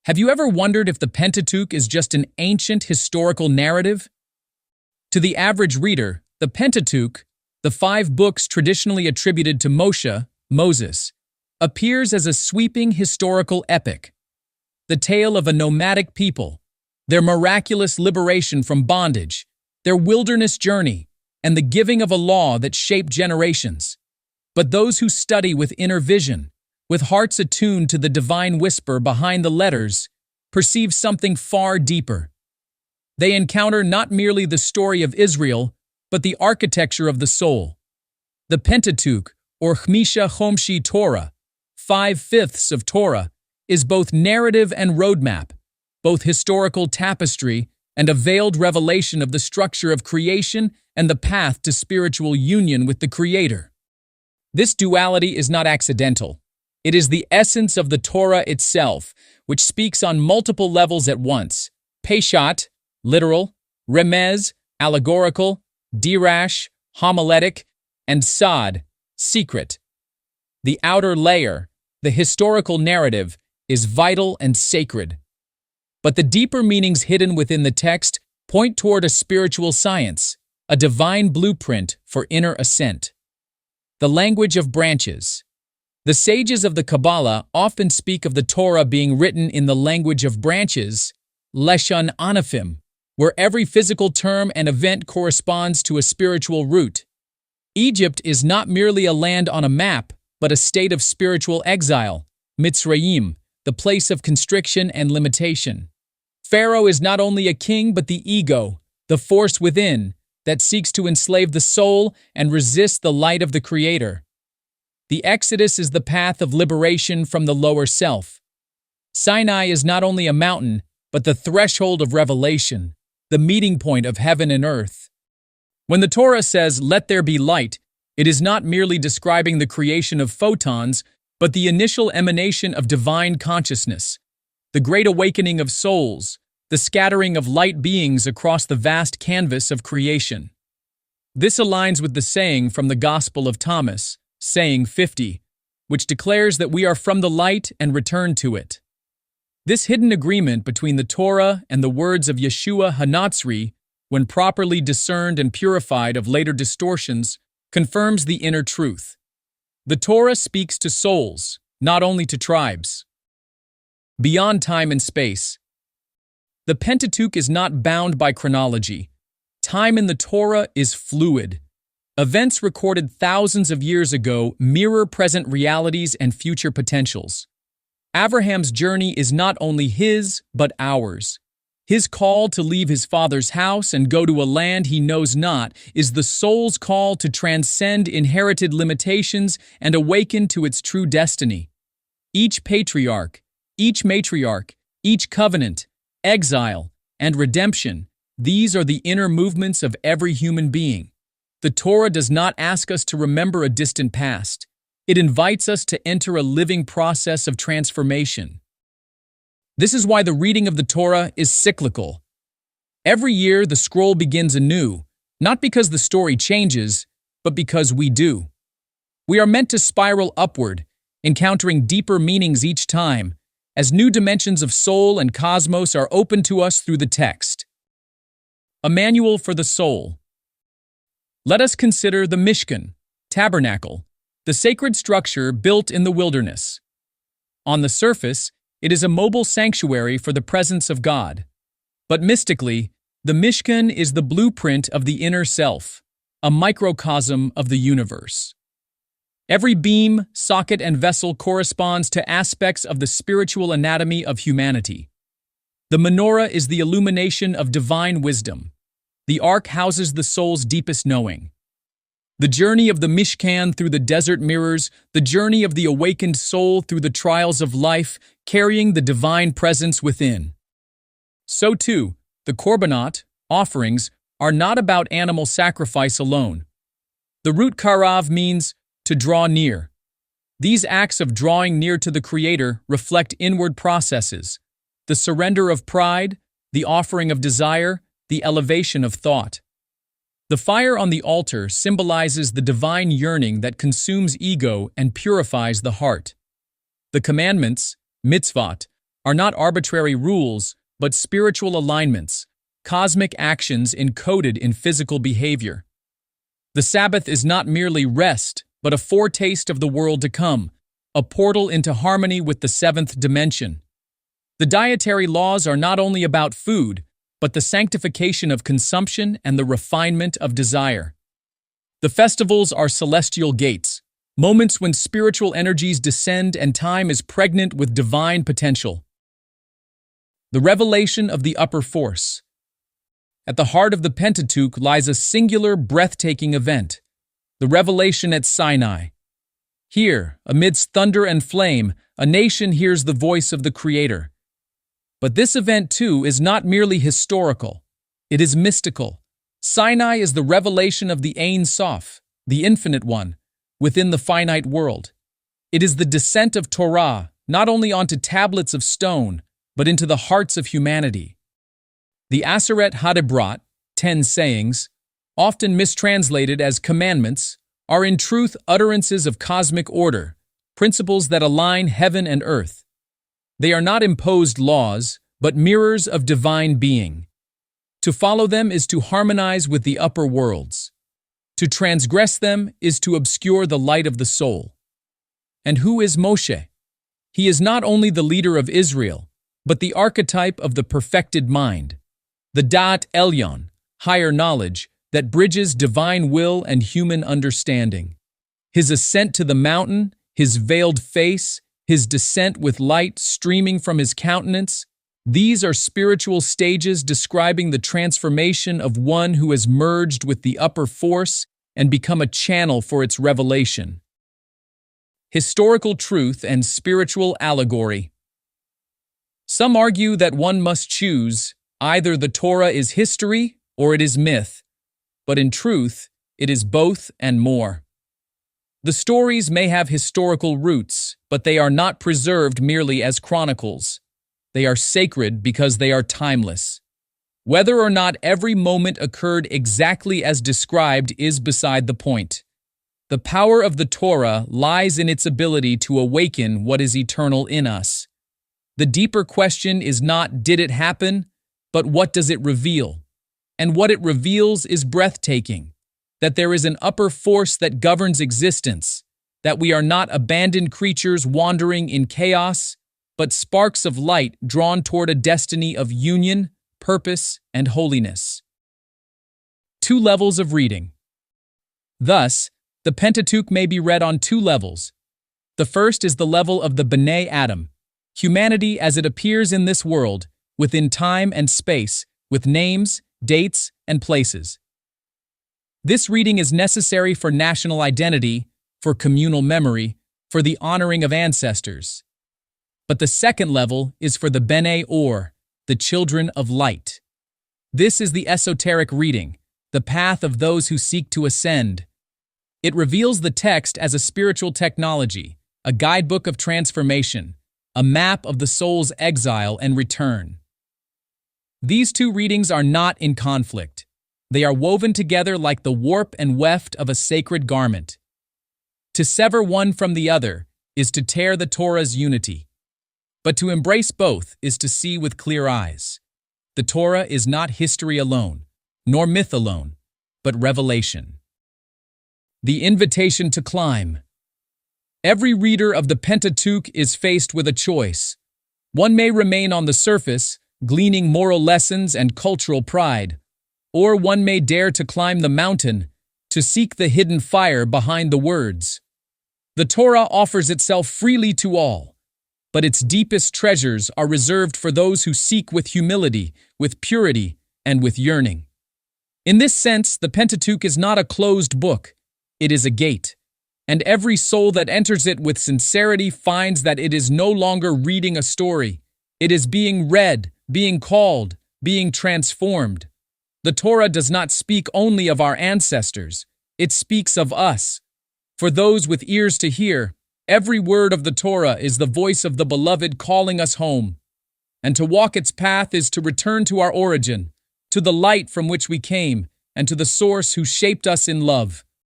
Have you ever wondered if the Pentateuch is just an ancient historical narrative? To the average reader, the Pentateuch, the 5 books traditionally attributed to Moshe, Moses, appears as a sweeping historical epic. The tale of a nomadic people, their miraculous liberation from bondage, their wilderness journey, and the giving of a law that shaped generations. But those who study with inner vision, with hearts attuned to the divine whisper behind the letters, perceive something far deeper. They encounter not merely the story of Israel, but the architecture of the soul. The Pentateuch, or Chmisha Chomshi Torah, 5/5 of Torah, is both narrative and roadmap, both historical tapestry and a veiled revelation of the structure of creation and the path to spiritual union with the Creator. This duality is not accidental. It is the essence of the Torah itself, which speaks on multiple levels at once: Peshat, literal; Remez, allegorical; Dirash, homiletic; and Sod, secret. The outer layer, the historical narrative, is vital and sacred. But the deeper meanings hidden within the text point toward a spiritual science, a divine blueprint for inner ascent. The language of branches. The sages of the Kabbalah often speak of the Torah being written in the language of branches, Leshon Anafim, where every physical term and event corresponds to a spiritual root. Egypt is not merely a land on a map, but a state of spiritual exile, Mitzrayim, the place of constriction and limitation. Pharaoh is not only a king but the ego, the force within, that seeks to enslave the soul and resist the light of the Creator. The Exodus is the path of liberation from the lower self. Sinai is not only a mountain, but the threshold of revelation, the meeting point of heaven and earth. When the Torah says, "Let there be light," it is not merely describing the creation of photons, but the initial emanation of divine consciousness, the great awakening of souls, the scattering of light beings across the vast canvas of creation. This aligns with the saying from the Gospel of Thomas, saying 50, which declares that we are from the light and return to it. This hidden agreement between the Torah and the words of Yeshua HaNatzri, when properly discerned and purified of later distortions, confirms the inner truth. The Torah speaks to souls, not only to tribes. Beyond time and space. The Pentateuch is not bound by chronology. Time in the Torah is fluid. Events recorded thousands of years ago mirror present realities and future potentials. Abraham's journey is not only his, but ours. His call to leave his father's house and go to a land he knows not is the soul's call to transcend inherited limitations and awaken to its true destiny. Each patriarch, each matriarch, each covenant, exile, and redemption, these are the inner movements of every human being. The Torah does not ask us to remember a distant past. It invites us to enter a living process of transformation. This is why the reading of the Torah is cyclical. Every year the scroll begins anew, not because the story changes, but because we do. We are meant to spiral upward, encountering deeper meanings each time, as new dimensions of soul and cosmos are opened to us through the text. A manual for the soul. Let us consider the Mishkan, Tabernacle, the sacred structure built in the wilderness. On the surface, it is a mobile sanctuary for the presence of God. But mystically, the Mishkan is the blueprint of the inner self, a microcosm of the universe. Every beam, socket, and vessel corresponds to aspects of the spiritual anatomy of humanity. The menorah is the illumination of divine wisdom. The ark houses the soul's deepest knowing. The journey of the Mishkan through the desert mirrors the journey of the awakened soul through the trials of life, carrying the divine presence within. So too, the korbanot, offerings, are not about animal sacrifice alone. The root karav means to draw near. These acts of drawing near to the Creator reflect inward processes, the surrender of pride, the offering of desire, the elevation of thought. The fire on the altar symbolizes the divine yearning that consumes ego and purifies the heart. The commandments, mitzvot, are not arbitrary rules, but spiritual alignments, cosmic actions encoded in physical behavior. The Sabbath is not merely rest, but a foretaste of the world to come, a portal into harmony with the seventh dimension. The dietary laws are not only about food, but the sanctification of consumption and the refinement of desire. The festivals are celestial gates, moments when spiritual energies descend and time is pregnant with divine potential. The revelation of the upper force. At the heart of the Pentateuch lies a singular, breathtaking event, the revelation at Sinai. Here, amidst thunder and flame, a nation hears the voice of the Creator. But this event, too, is not merely historical. It is mystical. Sinai is the revelation of the Ein Sof, the Infinite One, within the finite world. It is the descent of Torah, not only onto tablets of stone, but into the hearts of humanity. The Aseret HaDibrot, 10 sayings, often mistranslated as commandments, are in truth utterances of cosmic order, principles that align heaven and earth. They are not imposed laws, but mirrors of divine being. To follow them is to harmonize with the upper worlds. To transgress them is to obscure the light of the soul. And who is Moshe? He is not only the leader of Israel, but the archetype of the perfected mind, the Da'at Elyon, higher knowledge, that bridges divine will and human understanding. His ascent to the mountain, his veiled face, his descent with light streaming from his countenance, these are spiritual stages describing the transformation of one who has merged with the upper force and become a channel for its revelation. Historical truth and spiritual allegory. Some argue that one must choose, either the Torah is history or it is myth, but in truth, it is both and more. The stories may have historical roots, but they are not preserved merely as chronicles. They are sacred because they are timeless. Whether or not every moment occurred exactly as described is beside the point. The power of the Torah lies in its ability to awaken what is eternal in us. The deeper question is not, did it happen, but what does it reveal? And what it reveals is breathtaking. That there is an upper force that governs existence, that we are not abandoned creatures wandering in chaos, but sparks of light drawn toward a destiny of union, purpose, and holiness. 2 levels of reading. Thus, the Pentateuch may be read on 2 levels. The first is the level of the B'nai Adam, humanity as it appears in this world, within time and space, with names, dates, and places. This reading is necessary for national identity, for communal memory, for the honoring of ancestors. But the second level is for the B'nai Or, the children of light. This is the esoteric reading, the path of those who seek to ascend. It reveals the text as a spiritual technology, a guidebook of transformation, a map of the soul's exile and return. These 2 readings are not in conflict. They are woven together like the warp and weft of a sacred garment. To sever one from the other is to tear the Torah's unity. But to embrace both is to see with clear eyes. The Torah is not history alone, nor myth alone, but revelation. The invitation to climb. Every reader of the Pentateuch is faced with a choice. One may remain on the surface, gleaning moral lessons and cultural pride, or one may dare to climb the mountain, to seek the hidden fire behind the words. The Torah offers itself freely to all, but its deepest treasures are reserved for those who seek with humility, with purity, and with yearning. In this sense, the Pentateuch is not a closed book, it is a gate, and every soul that enters it with sincerity finds that it is no longer reading a story. It is being read, being called, being transformed. The Torah does not speak only of our ancestors, it speaks of us. For those with ears to hear, every word of the Torah is the voice of the Beloved calling us home. And to walk its path is to return to our origin, to the light from which we came, and to the source who shaped us in love.